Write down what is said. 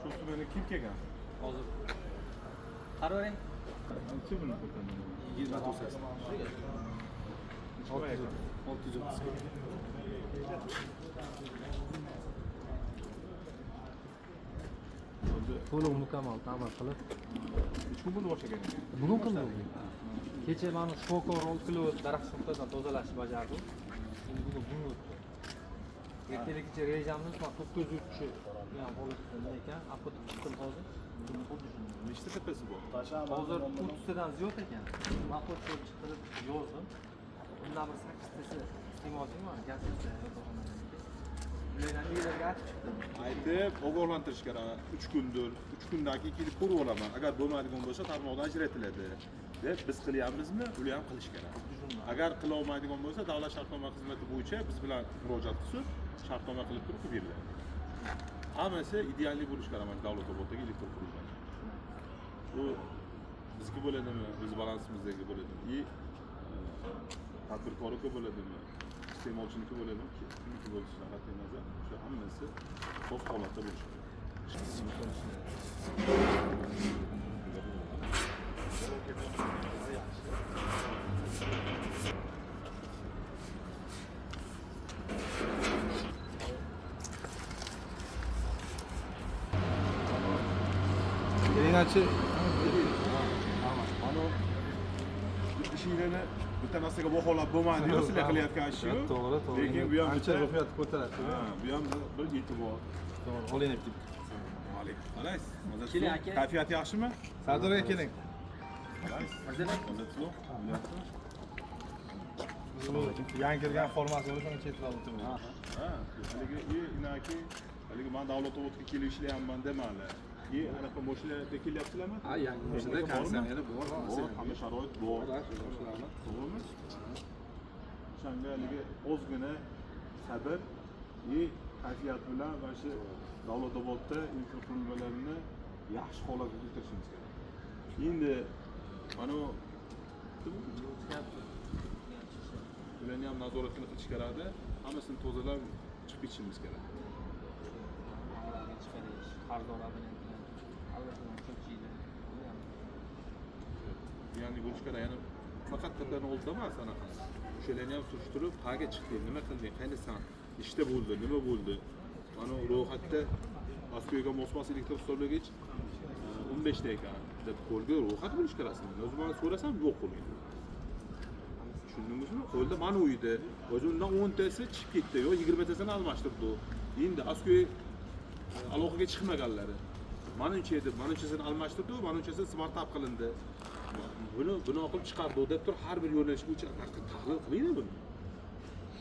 Shu sumani kim kelgan? Hozir. Qaravering. Kim bilan qo'rqaman? 29. 630. To'lov mukammal ta'min qilib. Uch kun bo'ldi boshlagan. Bugun qildim. Kecha mana shifokor 6 kilo daraxt sumkadan tozalashni bajardim. Endi bugun o'tdi. Ertalabgacha rejamiz 903 bilan bo'lgan ekan, apot tutdim hozir. Nechta tepasi bor? Hozir 30 tadan ziyod ekan. Ma'qul chiqarib yozdim. Bundan bir 8 tasi iste'molchim bor, gazeta yotoqxonada. Ularni uylarga olib chiqdim. Aytib, ogohlantirish kerak. 3 kundir, 3 kundan keyin kelib ko'rib olaman. Agar bo'lmaydigan bo'lsa, tarmoqdan ajratiladi deb biz qilyapmizmi? Ular ham qilish kerak. Agar qila olmaydigan bo'lsa, davlat shartnoma xizmati bo'yicha biz bilan murojaat qilib, shartnoma qilib turib beriladi. Hammasi ideallik bo'lish kerak mana davlat to'g'ridagi elektr qurilmalar. Bu bizga bo'ladimi, biz balansimizga bo'ladimi? И tadbirkorga bo'ladimi? Iste'molchiniki bo'ladimi? Kimniki bo'lishidan qat'iy nazar, o'sha hammasi xos holatda bo'lishi kerak. Yengachchi Mana ishinglarni bitta narsaga baholab bo'lmaydi-yu, sizlar qilayotgan ishni. to'g'ri. Lekin bu ham ancha ruhiyat ko'taradi. bu ham bir e'tibor. To'g'ri, oling deb ketdi. Alaykum. Alaysiz. Keling aka. Kayfiyat yaxshimi? Sardor aka keling. Alaysiz. Mazalak. Mazatlo. Yangi kirgan formasi bo'lsa uni chetlab o'tiraman. Ha, haligi inaki, haligi men davlat o'tga kelib ishlayapman demanglar. Anaqa mashinalarda kelyapsizlarmi? Ha, yangi mashina konditsioneri bor. Hamma sharoit bor. To'g'rimi? O'shanga haligi ozgina sabr, kayfiyat bilan mana shu Davlatobodda elektr qurilmalarini yaxshi holatga keltirishimiz kerak. Endi mana ularni ham nazoratini qilish kerak-da, hammasini tozalab chiqib ketishimiz kerak. Ya'ni bo'lish kerak, ya'ni faqat qilgan oldida emas anaqa. O'shalarni ham surishtirib, qayerga chiqding, nima qilding, qayerdasan, ishda bo'ldi, nima bo'ldi. Mana ro'yxatda Askoyga mos elektr hisoblagich 15 ta ekan deb qo'lga ro'yxat bo'lish kerak. O'zim mana so'rasam yo'q qo'lga. Tushundingizmi? Qo'lda mana uyda, o'zimdan 10 tasi chiqib ketdi, yo 20 tasini almashtirdi. Endi Askoy aloqaga chiqmaganlari. Manimcha edi, manimchasini almashtirdi, manimchasi smart up qilindi. Buni qilib chiqardi deb turib har bir yo'nalish bo'yicha tahlil qilinglar buni.